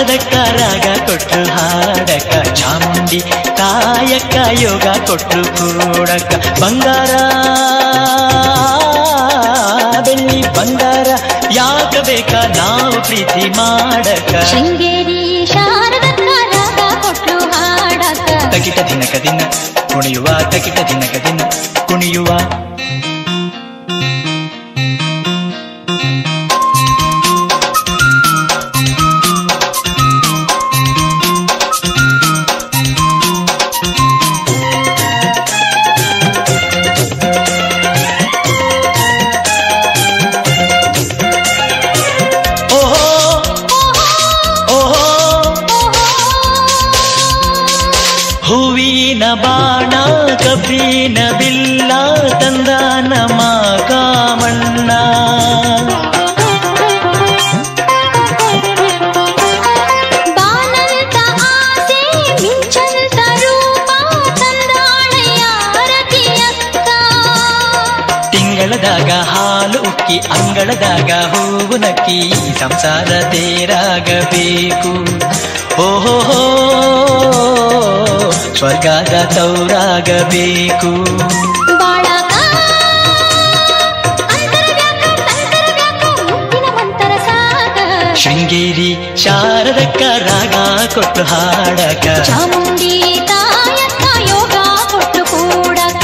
ಶಾರದಕ್ಕ ರಾಗ ಕೊಟ್ರು ಹಾಡಕ ಚಾಮುಂಡಿ ಕಾಯಕ ಯೋಗ ಕೊಟ್ರು ಕೂಡಕ ಬಂಗಾರ ಬೆಳ್ಳಿ ಬಂಗಾರ ಯಾಕ ಬೇಕ ನಾವು ಪ್ರೀತಿ ಮಾಡಕ ಶೃಂಗೇರಿ ಶಾರದಕ್ಕ ರಾಗ ಕೊಟ್ರು ಹಾಡಕ ತಕಿಟ ದಿನಕ ದಿನ ಕುಣಿಯುವ ತಕಿಟ ದಿನಕ ದಿನ ಕುಣಿಯುವ ಹೂವಿನ ಬಾಣ ಕಬ್ಬಿನ ಬಿಲ್ಲ ತಂದ ನಮ್ಮ ಕಾಮಣ್ಣ ಬಾನಂತ ಆಸೆ ಮಿಂಚಂತ ರೂಪ ತಂದಾಳೆಯ ರತಿಯತ್ತ ತಿಂಗಳದಾಗ ಹಾಲು ಉಕ್ಕಿ ಅಂಗಳದಾಗ ಹೂವು ನಕ್ಕಿ ಸಂಸಾರ ತೇರಾಗಬೇಕು ಓಹೋ ಸ್ವರ್ಗದ ತೌರಾಗಬೇಕು ಬಾಳಕ ಅಂತರವ್ಯಾಕ ತಂತರವ್ಯಾಕ ಮುತ್ತಿನ ಮಂತರ ಸಾಗ ಶೃಂಗೇರಿ ಶಾರದಕ್ಕ ರಾಗ ಕೊಟ್ಟು ಹಾಡಕ ಚಾಮುಂಡಿ ತಾಯಕ್ಕ ಯೋಗ ಕೊಟ್ಟು ಕೂಡಕ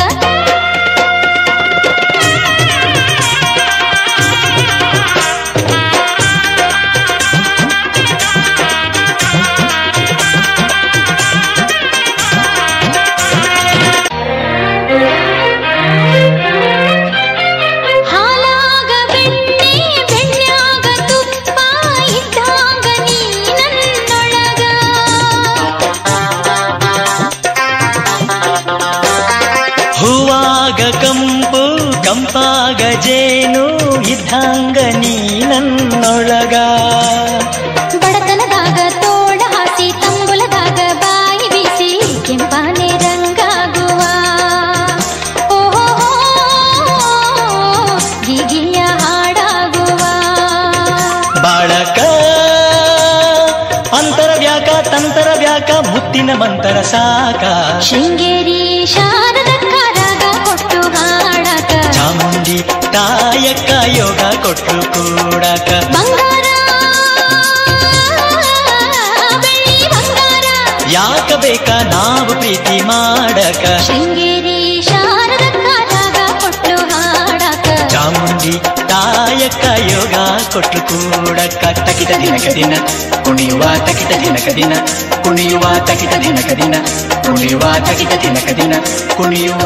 ಹಾಲಾಗ ಬೆಣ್ಣೆ ಬೆಣ್ಣಾಗ ತುಪ್ಪ ಇದ್ದಾಗ ನೀ ನನ್ನೊಳಗ ಹೂವಾಗ ಕಂಪು ಕಂಪಾಗ ಜೇನು ಇದ್ದಂಗ ನೀ ನನ್ನೊಳಗ ಬಡತನದಾಗ ತೋಳ ಹಾಸಿ ತಂಬುಲದಾಗ ಬಾಯಿ ಬೀಸಿ ಕೆಂಪಾನೆ ರಂಗಾಗುವ ಓಹೋ ಗೀಗಿಯ ಹಾಡಾಗುವ ಬಾಳಕ ಅಂತರ ವ್ಯಾಕ ತಂತರ ವ್ಯಾಕ ಮುತ್ತಿನ ಮಂತರ ಸಾಕ ಶೃಂಗೇರಿ ಶಾರದಕ್ಕ ರಾಗ ಕೊಟ್ಟು ಹಾಡಕ ಚಾಮುಂಡಿ ತಾಯಕ್ಕ ಯೋಗ ಕೊಟ್ರು ಕೂಡಕ ಬಂಗಾರ ಬೆಳ್ಳಿ ಬಂಗಾರ ಯಾಕ ಬೇಕ ನಾವು ಪ್ರೀತಿ ಮಾಡಕ ಶೃಂಗೇರಿ ಶಾರದಕ್ಕ ರಾಗ ಕೊಟ್ಟು ಹಾಡಕ ಚಾಮುಂಡಿ ತಾಯಕ್ಕ ಯೋಗ ಕೊಟ್ರು ಕೂಡಕ ತಕಿಟ ದಿನಕ ದಿನ ಕುಣಿಯುವ ತಕಿಟ ದಿನಕ ದಿನ ಕುಣಿಯುವ ತಕಿಟ ದಿನಕ ದಿನ ಕುಣಿಯುವ ತಕಿಟ ದಿನಕ ದಿನ ಕುಣಿಯುವ